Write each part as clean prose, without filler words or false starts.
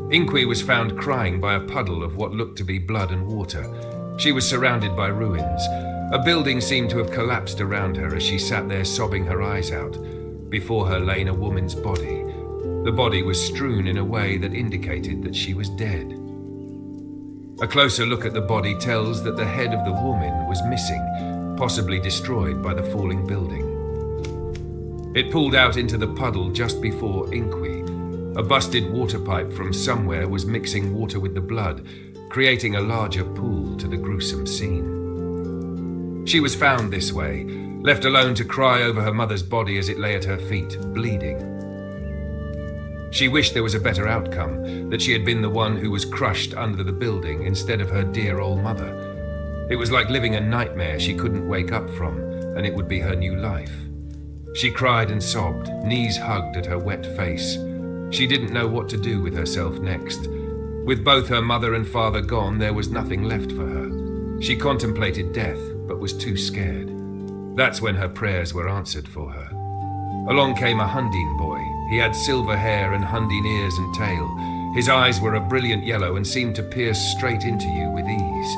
Inque was found crying by a puddle of what looked to be blood and water. She was surrounded by ruins. A building seemed to have collapsed around her as she sat there sobbing her eyes out. Before her lay a woman's body. The body was strewn in a way that indicated that she was dead. A closer look at the body tells that the head of the woman was missing, possibly destroyed by the falling building. It pulled out into the puddle just before Inque. A busted water pipe from somewhere was mixing water with the blood, creating a larger pool to the gruesome scene. She was found this way, left alone to cry over her mother's body as it lay at her feet, bleeding. She wished there was a better outcome, that she had been the one who was crushed under the building instead of her dear old mother. It was like living a nightmare she couldn't wake up from, and it would be her new life. She cried and sobbed, knees hugged at her wet face. She didn't know what to do with herself next. With both her mother and father gone, there was nothing left for her. She contemplated death, but was too scared. That's when her prayers were answered for her. Along came a Handwritten boy. He had silver hair and Handwritten ears and tail. His eyes were a brilliant yellow and seemed to pierce straight into you with ease.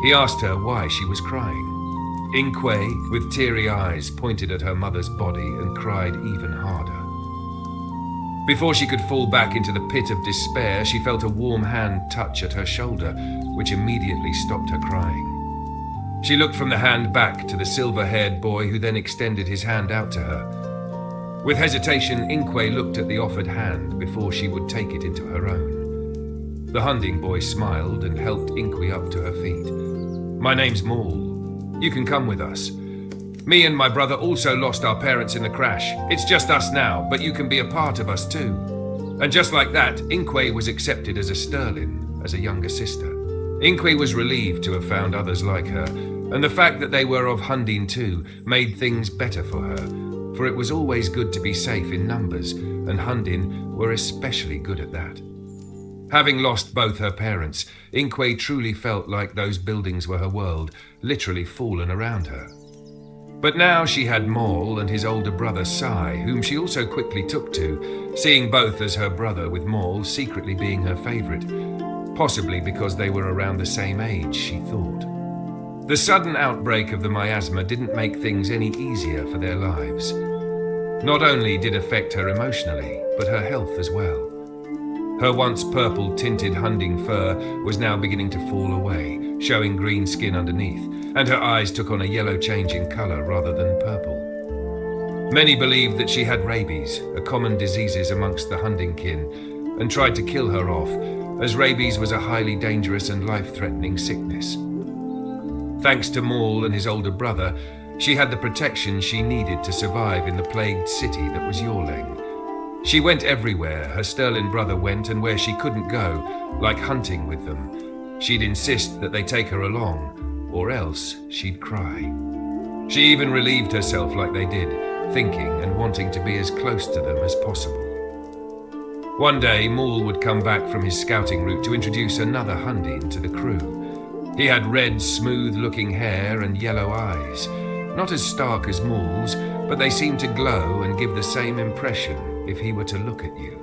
He asked her why she was crying. Inque, with teary eyes, pointed at her mother's body and cried even harder. Before she could fall back into the pit of despair, she felt a warm hand touch at her shoulder, which immediately stopped her crying. She looked from the hand back to the silver-haired boy, who then extended his hand out to her. With hesitation, Inque looked at the offered hand before she would take it into her own. The Handwritten boy smiled and helped Inque up to her feet. "My name's Maul. You can come with us. Me and my brother also lost our parents in the crash. It's just us now, but you can be a part of us too." And just like that, Inque was accepted as a Sterlin, as a younger sister. Inque was relieved to have found others like her, and the fact that they were of Handwritten too made things better for her, for it was always good to be safe in numbers, and Handwritten were especially good at that. Having lost both her parents, Inque truly felt like those buildings were her world, literally fallen around her. But now she had Maul and his older brother Sai, whom she also quickly took to, seeing both as her brother, with Maul secretly being her favorite, possibly because they were around the same age, she thought. The sudden outbreak of the miasma didn't make things any easier for their lives. Not only did it affect her emotionally, but her health as well. Her once purple-tinted Handwritten fur was now beginning to fall away, showing green skin underneath, and her eyes took on a yellow change in color rather than purple. Many believed that she had rabies, a common disease amongst the Handwritten kin, and tried to kill her off, as rabies was a highly dangerous and life-threatening sickness. Thanks to Maul and his older brother, she had the protection she needed to survive in the plagued city that was Yorleng. She went everywhere her Sterlin brother went, and where she couldn't go, like hunting with them, she'd insist that they take her along, or else she'd cry. She even relieved herself like they did, thinking and wanting to be as close to them as possible. One day, Maul would come back from his scouting route to introduce another Handwritten to the crew. He had red, smooth-looking hair and yellow eyes, not as stark as Maul's, but they seemed to glow and give the same impression if he were to look at you.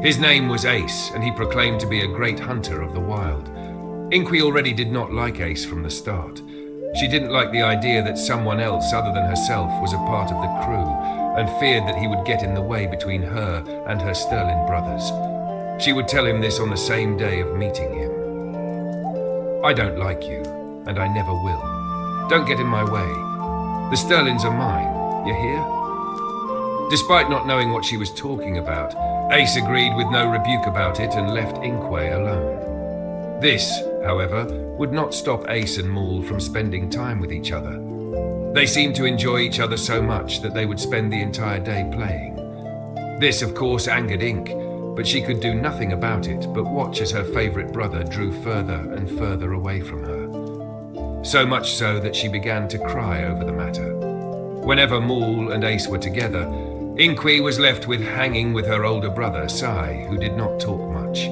His name was Ace, and he proclaimed to be a great hunter of the wild. Inque already did not like Ace from the start. She didn't like the idea that someone else other than herself was a part of the crew, and feared that he would get in the way between her and her Sterlin brothers. She would tell him this on the same day of meeting him. "I don't like you, and I never will. Don't get in my way. The Sterlins are mine, you hear?" Despite not knowing what she was talking about, Ace agreed with no rebuke about it and left Inque alone. This, however, would not stop Ace and Maul from spending time with each other. They seemed to enjoy each other so much that they would spend the entire day playing. This, of course, angered Inque, but she could do nothing about it but watch as her favorite brother drew further and further away from her. So much so that she began to cry over the matter. Whenever Maul and Ace were together, Inque was left with hanging with her older brother, Sai, who did not talk much.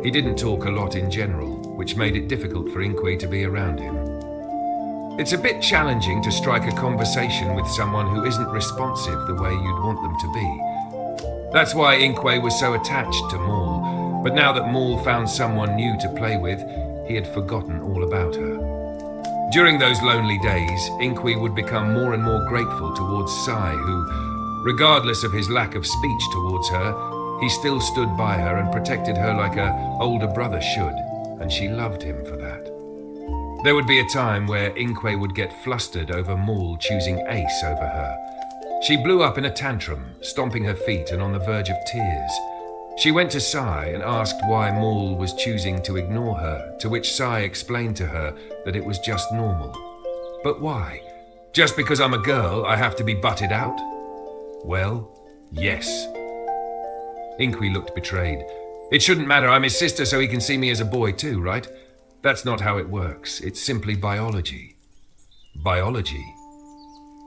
He didn't talk a lot in general, which made it difficult for Inque to be around him. It's a bit challenging to strike a conversation with someone who isn't responsive the way you'd want them to be. That's why Inque was so attached to Maul, But now that Maul found someone new to play with, he had forgotten all about her. During those lonely days, Inque would become more and more grateful towards Sai, who, regardless of his lack of speech towards her, he still stood by her and protected her like an older brother should, and she loved him for that. There would be a time where Inque would get flustered over Maul choosing Ace over her. She blew up in a tantrum, stomping her feet and on the verge of tears. She went to Sai and asked why Maul was choosing to ignore her, to which Sai explained to her that it was just normal. But why? Just because I'm a girl, I have to be butted out? Well, yes. Inque looked betrayed. It shouldn't matter, I'm his sister so he can see me as a boy too, right? That's not how it works, it's simply biology. Biology?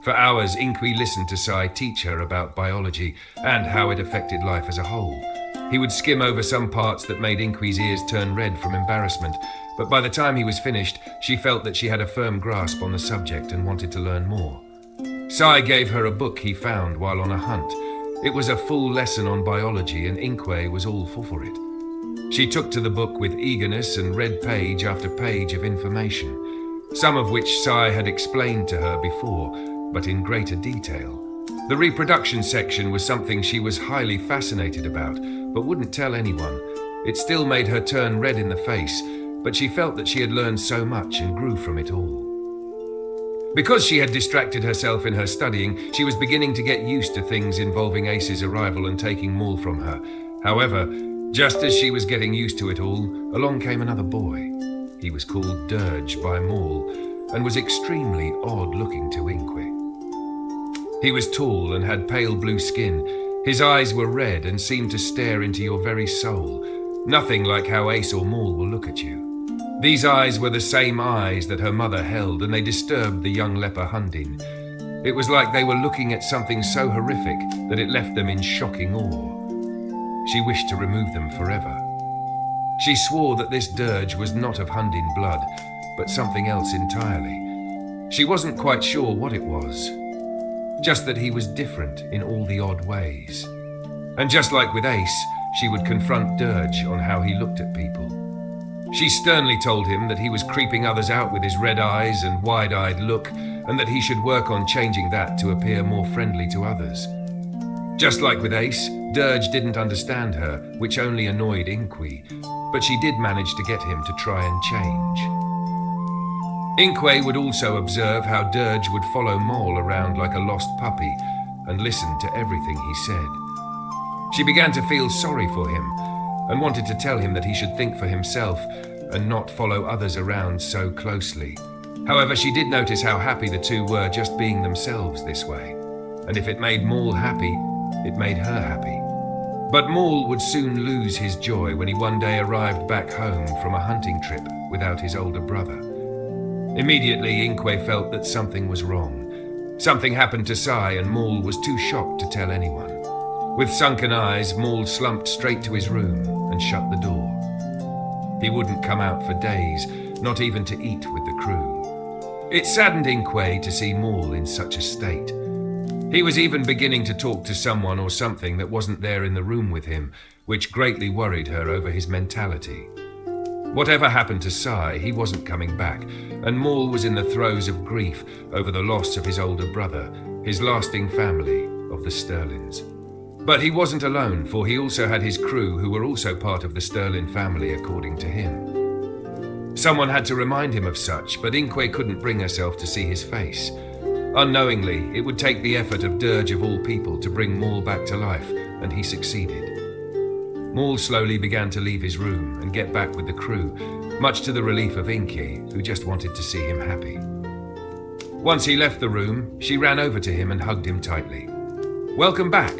For hours, Inque listened to Sai teach her about biology and how it affected life as a whole. He would skim over some parts that made Inque's ears turn red from embarrassment, but by the time he was finished, she felt that she had a firm grasp on the subject and wanted to learn more. Sai gave her a book he found while on a hunt. It was a full lesson on biology, and Inque was all for it. She took to the book with eagerness and read page after page of information, some of which Sai had explained to her before, but in greater detail. The reproduction section was something she was highly fascinated about, but wouldn't tell anyone. It still made her turn red in the face, but she felt that she had learned so much and grew from it all. Because she had distracted herself in her studying, she was beginning to get used to things involving Ace's arrival and taking Maul from her. However, just as she was getting used to it all, along came another boy. He was called Dirge by Maul, and was extremely odd-looking to Inque. He was tall and had pale blue skin. His eyes were red and seemed to stare into your very soul, nothing like how Ace or Maul will look at you. These eyes were the same eyes that her mother held, and they disturbed the young leper Hundin. It was like they were looking at something so horrific that it left them in shocking awe. She wished to remove them forever. She swore that this dirge was not of Hundin blood, but something else entirely. She wasn't quite sure what it was, just that he was different in all the odd ways. And just like with Ace, she would confront Dirge on how he looked at people. She sternly told him that he was creeping others out with his red eyes and wide-eyed look, and that he should work on changing that to appear more friendly to others. Just like with Ace, Dirge didn't understand her, which only annoyed Inque, but she did manage to get him to try and change. Inque would also observe how Dirge would follow Maul around like a lost puppy and listen to everything he said. She began to feel sorry for him and wanted to tell him that he should think for himself and not follow others around so closely. However, she did notice how happy the two were just being themselves this way, and if it made Maul happy, it made her happy. But Maul would soon lose his joy when he one day arrived back home from a hunting trip without his older brother. Immediately, Inque felt that something was wrong. Something happened to Sai, and Maul was too shocked to tell anyone. With sunken eyes, Maul slumped straight to his room and shut the door. He wouldn't come out for days, not even to eat with the crew. It saddened Inque to see Maul in such a state. He was even beginning to talk to someone or something that wasn't there in the room with him, which greatly worried her over his mentality. Whatever happened to Sai, he wasn't coming back, and Maul was in the throes of grief over the loss of his older brother, his lasting family of the Sterlins. But he wasn't alone, for he also had his crew who were also part of the Sterlin family, according to him. Someone had to remind him of such, but Inque couldn't bring herself to see his face. Unknowingly, it would take the effort of Dirge of all people to bring Maul back to life, and he succeeded. Maul slowly began to leave his room and get back with the crew, much to the relief of Inque, who just wanted to see him happy. Once he left the room, she ran over to him and hugged him tightly. "Welcome back,"